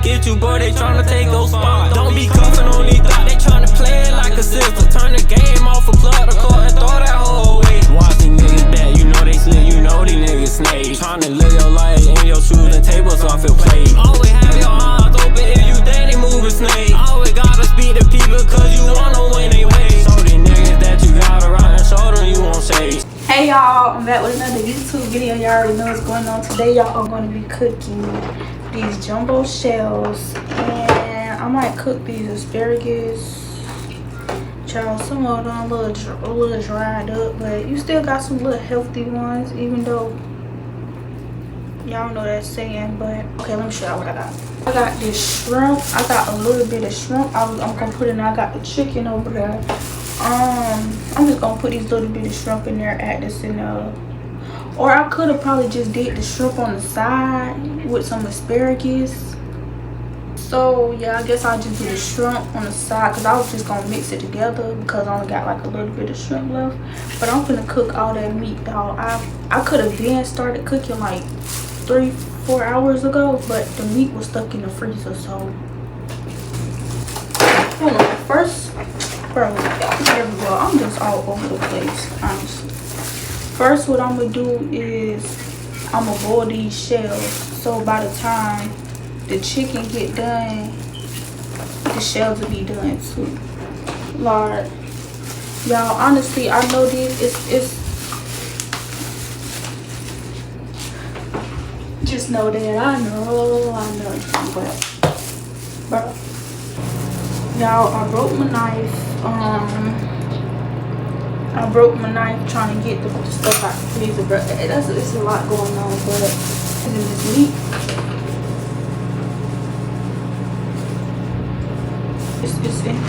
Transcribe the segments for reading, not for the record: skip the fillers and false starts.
get you, boy, they tryna take those spots. Don't be cuffin' on these thoughts, they tryna play it like a sister. Turn the game off a plug the court and throw that hoe away. Watch these niggas back, you know they slick, you know these niggas snake. Tryna live your life in your shoes and tables off your plate. Always have your eyes open if you daddy moving snake. Always gotta speak to people cause you wanna win they way. Show these niggas that you got a rotten shoulder, you won't say. Hey y'all, I'm back with another YouTube video. Y'all already know what's going on. Today y'all are going to be cooking these jumbo shells, and I might cook these asparagus. Child, some of them a little dried up, but you still got some little healthy ones, even though y'all know that saying. But okay, let me show y'all what I got. I got this shrimp. I got a little bit of shrimp. I'm gonna put in. I got the chicken over there. I'm just gonna put these little bit of shrimp in there, add this in there. Or I could have probably just did the shrimp on the side with some asparagus. So yeah, I guess I'll just do the shrimp on the side because I was just gonna mix it together because I only got like a little bit of shrimp left. But I'm gonna cook all that meat, dog. I could have then started cooking like 3-4 hours ago, but the meat was stuck in the freezer. So hold on, first, bro, everywhere. I'm just all over the place, honestly. First, what I'm gonna do is I'm gonna boil these shells. So by the time the chicken get done, the shells will be done too. Lord, y'all, honestly, I know this. It's just know that I know, but y'all, I broke my knife. I broke my knife trying to get the stuff out the freezer, but it's a lot going on. But this meat, it's in here.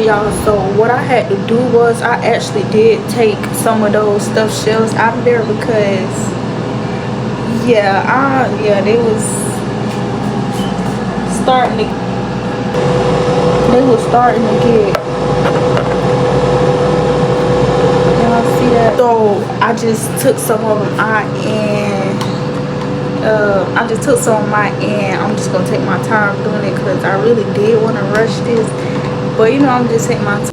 Y'all, so what I had to do was I actually did take some of those stuffed shells out of there because yeah, they was starting to get, y'all see that? So I just took some of them out, and I'm just gonna take my time doing it because I really did want to rush this, but you know, I'm just taking my time.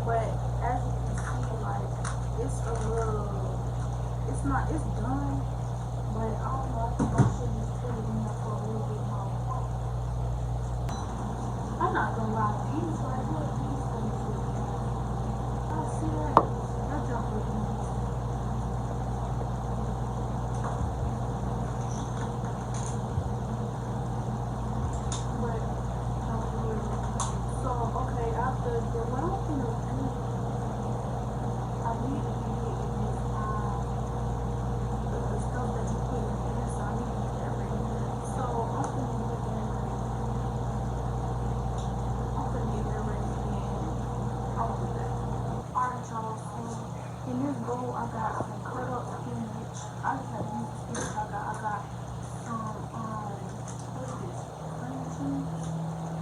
But as you can see, like, it's done, but I don't know, I think I should just put it in there for a little bit more. I'm not gonna lie, these right here, these things look good. I see that. That jump look nice. But, so, okay, after the what I'm gonna do, I need to get in this the stuff that you put in there, so I need to get that ready. So I'm gonna get that ready. And I'll do that. Alright, y'all, so in this bowl I got some cut up spinach. I just have to use the spinach I got some what is this? Cream cheese.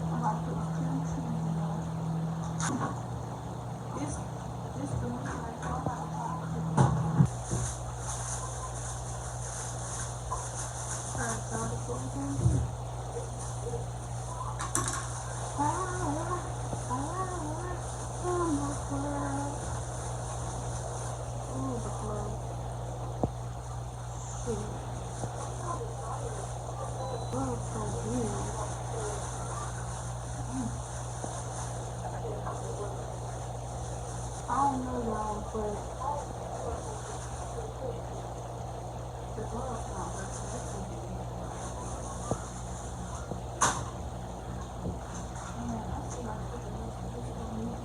I'm about to put the cream cheese in there. This the meat right here. I'm about to cook it. Alright, so that's what we're gonna do. I don't know y'all, but the glove's not working. Man, I feel like putting this meat in there.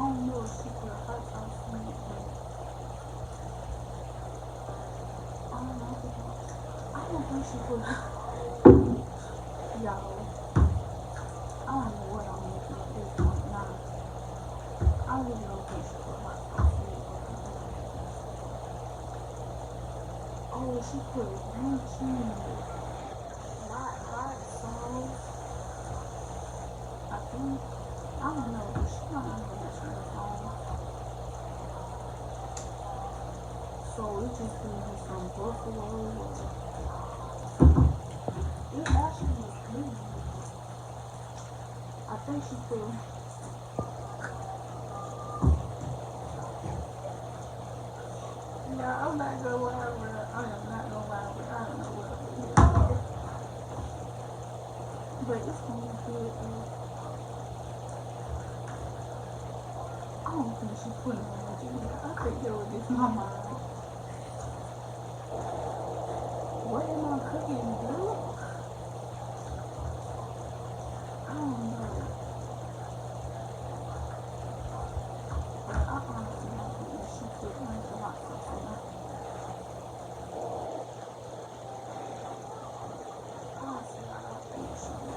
don't know if she put hot sauce in it, but I don't know. I don't think she put y'all. I don't know what I'm making at this point now. I really don't think she put hot sauce in it. Oh, she put ranch in it. Hot sauce. I think. I don't know, but she don't know what she was on. So it just gonna be some buffalo or it actually was good. I think she put yeah, I'm not gonna lie with her. I am not gonna lie with her. I don't know what I'm doing. But it's gonna be good though. I don't think she put no much in it. I think that was just my mind. What am I cooking, dude? I don't know. But I honestly don't think that she put much hot sauce in it. Honestly, I don't think she did.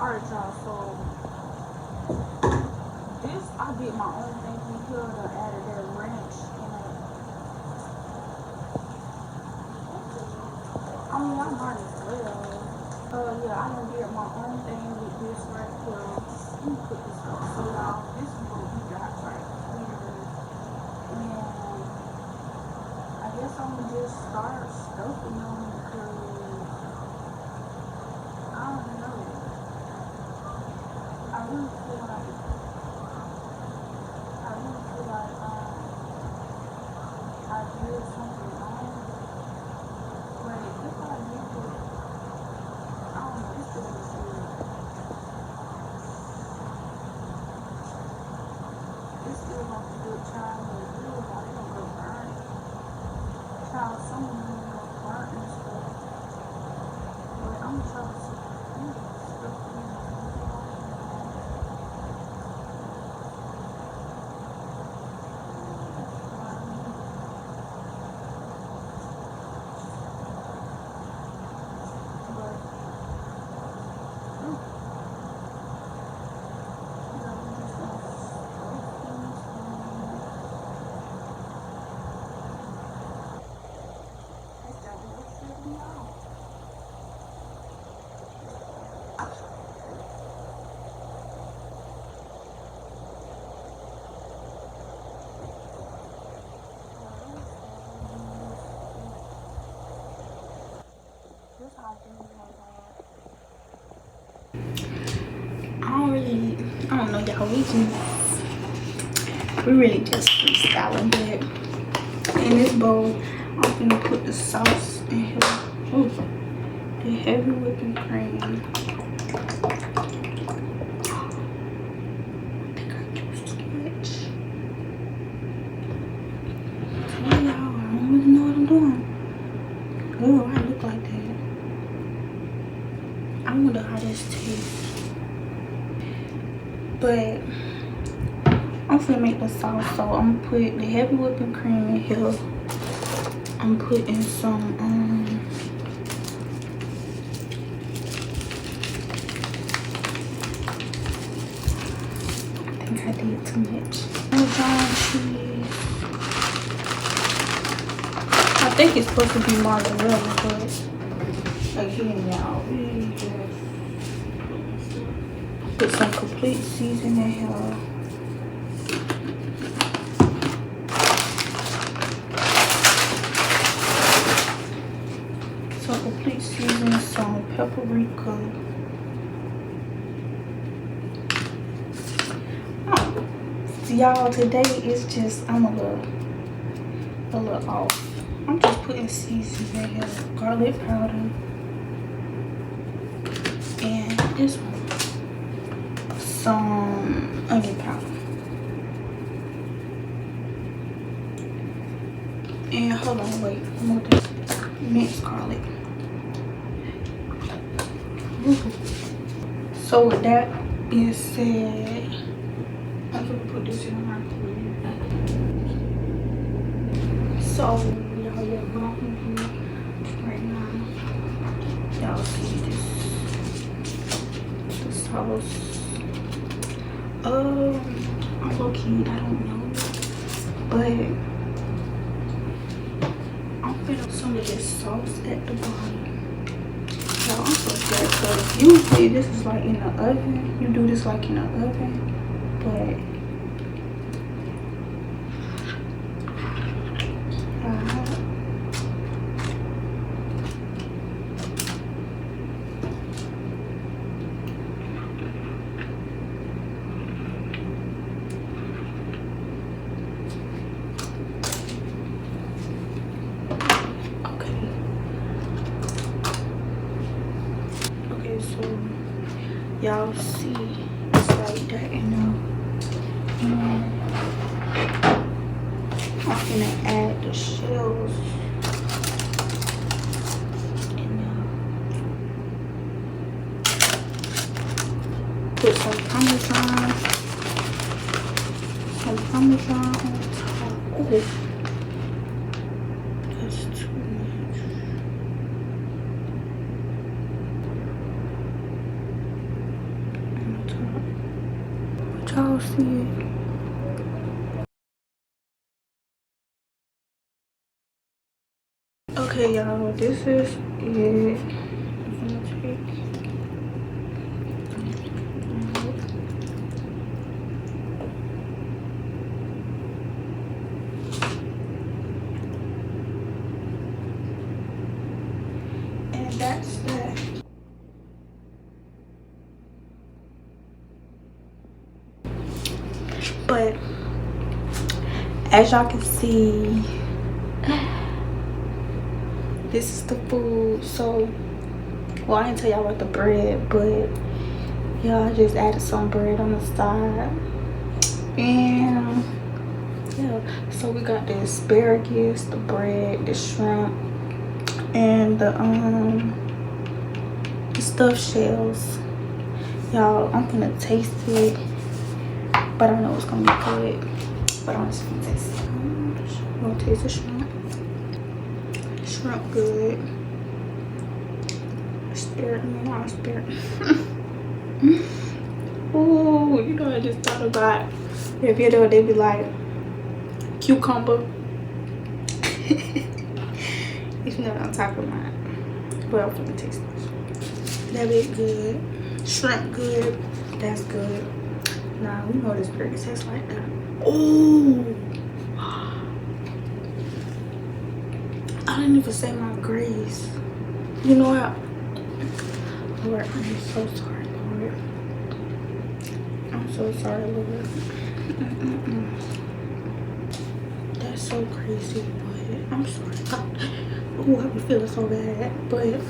Alright, y'all, so this I did my own thing here to add that ranch in it. I mean, I might as well. Yeah, I done did my own thing with this right here. Let me put this up. So y'all, this is what we got right here. And I guess I'm gonna just start stuffing them because I don't know. I really feel like I did something wrong. But if I did it, I don't know, it's gonna be good. It's still gonna be good, child, but it feels like it's gonna go burn. Child, some of them are burnt and stuff. But I'm gonna try to see stuff in there. I don't know, y'all. We really just freestyling, but in this bowl, I'm gonna put the sauce in here. Ooh, the heavy whipping cream. I think I used too much. Tell y'all, I don't really know what I'm doing. Oh, I look like that. I wonder how this tastes. But I'm finna make the sauce, so I'm gonna put the heavy whipping cream in here. I'm putting some I think I did too much. Parmesan cheese. I think it's supposed to be mozzarella, but again, y'all, we just put some complete seasoning here. Some complete seasoning, some paprika. Y'all, today is just, I'm a little a little off. I'm just putting seasoning in here, garlic powder, and this one, some onion powder. And hold on, wait, one more thing. Minced garlic. So with that being said, I'm gonna put this in my microwave. So y'all, yeah, what I'm gonna do right now, y'all see this sauce. I'm low key, I don't know, but I'm putting some of this sauce at the bottom. So I'm so scared because usually this is like in the oven. You do this like in the oven, but so y'all see it's like that, you know. And I'm gonna add the shells and put some parmesan on top. Oh, that's too much. Y'all see it? Okay, y'all, this is it. I'm gonna take and that's that. But as y'all can see, this is the food. So, well, I didn't tell y'all about the bread, but yeah, I just added some bread on the side. And yeah, so we got the asparagus, the bread, the shrimp, and the stuffed shells. Y'all, I'm gonna taste it, but I know it's gonna be good. But I'm just gonna taste it. I'm gonna taste the shrimp. Shrimp good. Spirit, not spirit. Ooh, you know, I just thought about the video. They be like cucumber. If you know what I'm talking about. But I'm gonna taste this. That be good. Shrimp good. That's good. Nah, we know this burger tastes like that. Oh, I didn't even say my grace. You know what? Lord, I'm so sorry, Lord. I'm so sorry, Lord. That's so crazy, but I'm sorry. Oh, I be feeling so bad, but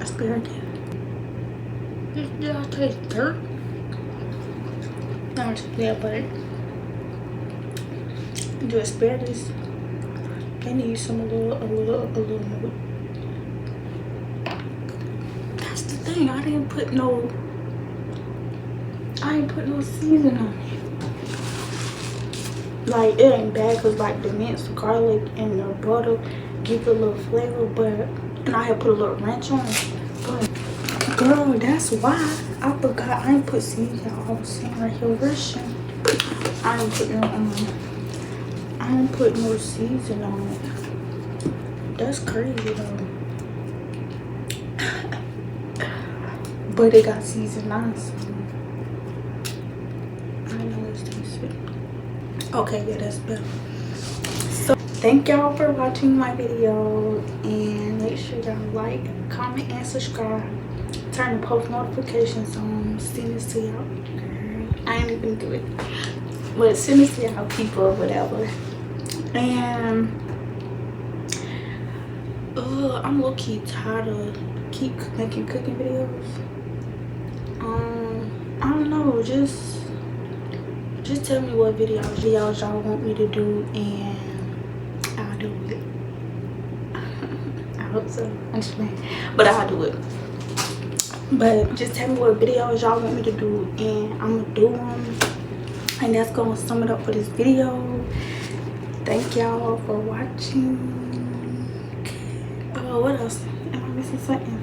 asparagus. Y'all taste dirt. Not much, yeah, but the asparagus, they need some a little milk. That's the thing. I didn't put no seasoning on it. Like, it ain't bad because like the minced garlic and the butter give it a little flavor, but and I had put a little ranch on it. But girl, that's why I forgot I ain't put seasoning. I was saying right here, Russian. I ain't put no seasoning on it. That's crazy though. But it got seasoned on, so I know it's tasty. Okay, yeah, that's better. So thank y'all for watching my video, and make sure y'all like, comment, and subscribe. Turn the post notifications on. Send this to y'all. I ain't even do it, but send this to y'all people or whatever. And I'm low-key tired of keep making cooking videos. I don't know, just tell me what videos y'all want me to do and I'll do it. I hope so. I'm just playing, but I'll do it. But just tell me what videos y'all want me to do and I'm gonna do them. And that's gonna sum it up for this video. Thank y'all for watching. What else? Am I missing something?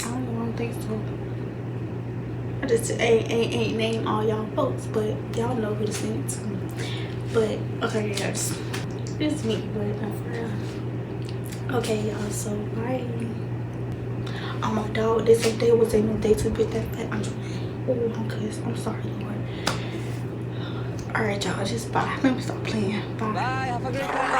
I don't think so. I just ain't name all y'all folks, but y'all know who to send it to. But okay guys, it's me, but not for real. Okay y'all, so bye. Oh my dog, they said there was ain't no day to get that fat. I'm sorry, Lord. Alright y'all, just bye. Let me stop playing. Bye.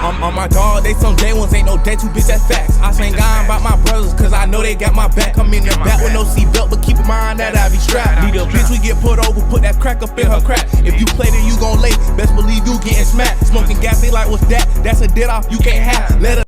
On my dog, they some day ones, ain't no day two, bitch, that's facts. I thank God about my brothers, cause I know they got my back. I'm in the back with no seatbelt, but keep in mind that I be strapped. Need a bitch, we get put over, put that crack up in her crack. If you play, then you gon' lay, best believe you getting smacked. Smoking gas, they like, what's that? That's a dead off, you can't have. Let her